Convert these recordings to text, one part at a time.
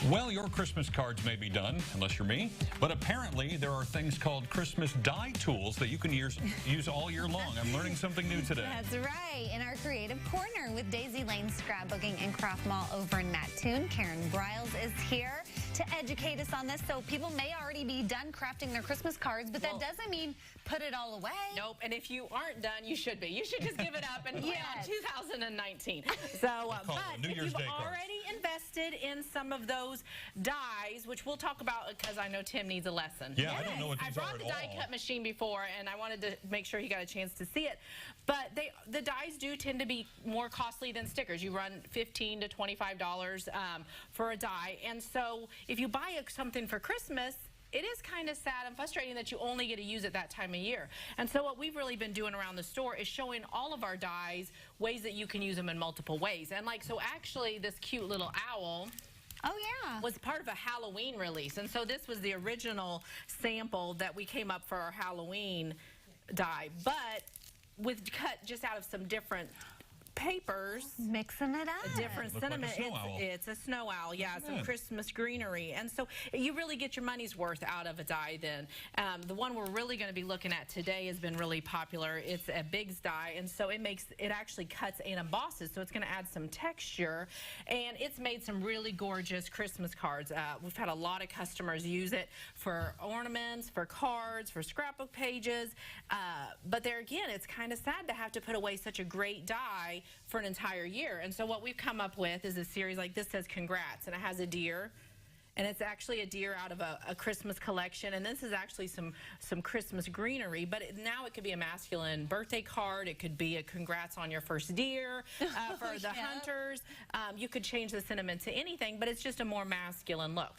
Well, your Christmas cards may be done, unless you're me, but apparently there are things called Christmas die tools that you can use all year long. I'm learning something new today. That's right. In our creative corner with Daisy Lane Scrapbooking and Craft Mall over in Mattoon, Karen Briles is here to educate us on this. So people may already be done crafting their Christmas cards, but that doesn't mean put it all away. Nope, and if you aren't done, you should be. You should just give it up and play on 2019. So, but if you've already invested in some of those dies, which we'll talk about because I know Tim needs a lesson. Yeah, I don't know what these are at all. I brought the die cut machine before, and I wanted to make sure he got a chance to see it. But the dies do tend to be more costly than stickers. You run $15 to $25 for a die, and so if you buy something for Christmas, it is kind of sad and frustrating that you only get to use it that time of year. And so what we've really been doing around the store is showing all of our dies ways that you can use them in multiple ways. And so actually this cute little owl was part of a Halloween release. And so this was the original sample that we came up for our Halloween die, but with cut just out of some different papers, mixing it up, a different sentiment. Like it's a snow owl, some Christmas greenery, and so you really get your money's worth out of a die. Then the one we're really going to be looking at today has been really popular. It's a Biggs die, and so it actually cuts and embosses, so it's going to add some texture, and it's made some really gorgeous Christmas cards. We've had a lot of customers use it for ornaments, for cards, for scrapbook pages, but there again, it's kind of sad to have to put away such a great die for an entire year. And so what we've come up with is a series like this says congrats, and it has a deer, and it's actually a deer out of a Christmas collection, and this is actually some Christmas greenery, but now it could be a masculine birthday card, it could be a congrats on your first deer for the hunters. You could change the sentiment to anything, but it's just a more masculine look.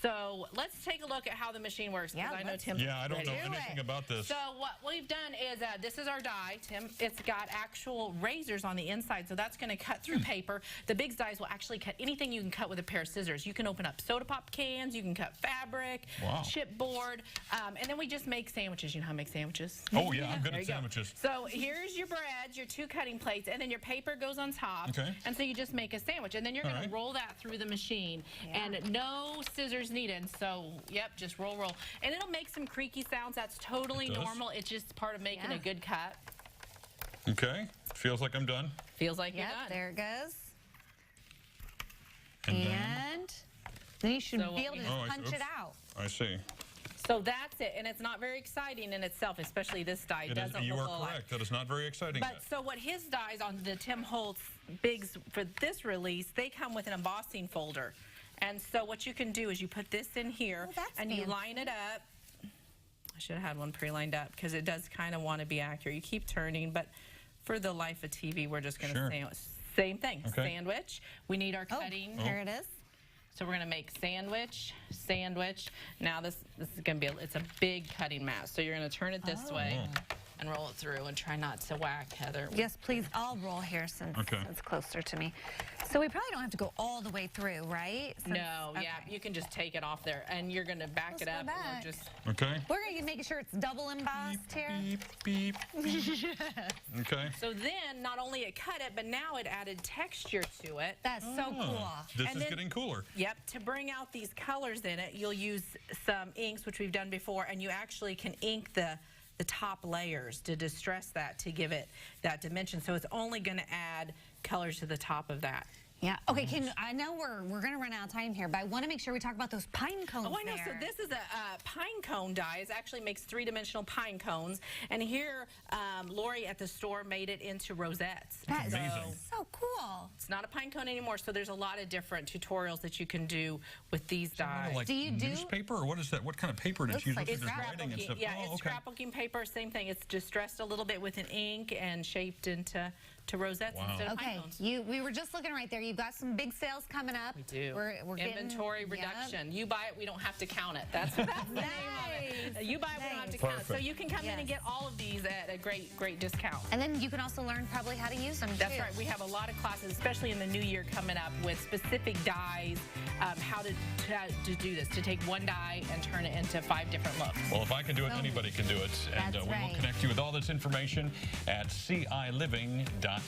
So let's take a look at how the machine works, because I know Tim. I don't know anything about this. So what we've done is this is our die, Tim. It's got actual razors on the inside, so that's going to cut through paper. The Biggs dies will actually cut anything you can cut with a pair of scissors. You can open up soda pop cans, you can cut fabric, chipboard, and then we just make sandwiches. You know how to make sandwiches? Oh yeah, I'm good at sandwiches. So here's your bread, your 2 cutting plates, and then your paper goes on top. Okay. And so you just make a sandwich, and then you're going to roll that through the machine, and no scissors needed. So just roll. And it'll make some creaky sounds. That's totally normal. It's just part of making a good cut. Okay. Feels like I'm done. Feels like you're done. There it goes. And then you should be able to just punch it out. I see. So that's it, and it's not very exciting in itself, especially this die. You are correct. That is not very exciting. But so what his dies on the Tim Holtz Biggs for this release, they come with an embossing folder. And so what you can do is you put this in here, and you line it up. I should have had one pre-lined up because it does kind of want to be accurate. You keep turning, but for the life of TV, we're just going to same thing. Sandwich. We need our cutting. Here it is. So we're going to make sandwich. Now this is going to be, it's a big cutting mat. So you're going to turn it this way and roll it through, and try not to whack, Heather. Yes, please. I'll roll here since it's closer to me. So we probably don't have to go all the way through, right? No, you can just take it off there, and you're going to back it up. And we're going to make sure it's double embossed here. Beep. Okay. So then, not only it cut it, but now it added texture to it. That's so cool. This is getting cooler. Yep. To bring out these colors in it, you'll use some inks, which we've done before, and you actually can ink the top layers to distress that, to give it that dimension. So it's only going to add colors to the top of that. Yeah. Okay. I know we're going to run out of time here, but I want to make sure we talk about those pine cones. Oh, I know. So this is a pine cone die. It actually makes 3-dimensional pine cones, and here Lori at the store made it into rosettes. That's amazing. So cool. It's not a pine cone anymore. So there's a lot of different tutorials that you can do with these dies. Like newspaper, or what is that? What kind of paper did you use? It's scrapbooking. Yeah, it's scrapbooking paper. Same thing. It's distressed a little bit with an ink and shaped into rosettes instead of pine cones. We were just looking right there. You've got some big sales coming up. We do. We're inventory reduction. You buy it, we don't have to count it. That's the name of it. You buy it, we don't have to count it. So you can come in and get all of these at a great discount. And then you can also learn probably how to use them. That's right. We have a lot of classes, especially in the new year coming up, with specific dies, how to do this, to take one die and turn it into 5 different looks. Well, if I can do it, anybody can do it. And we will connect you with all this information at ciLiving.tv.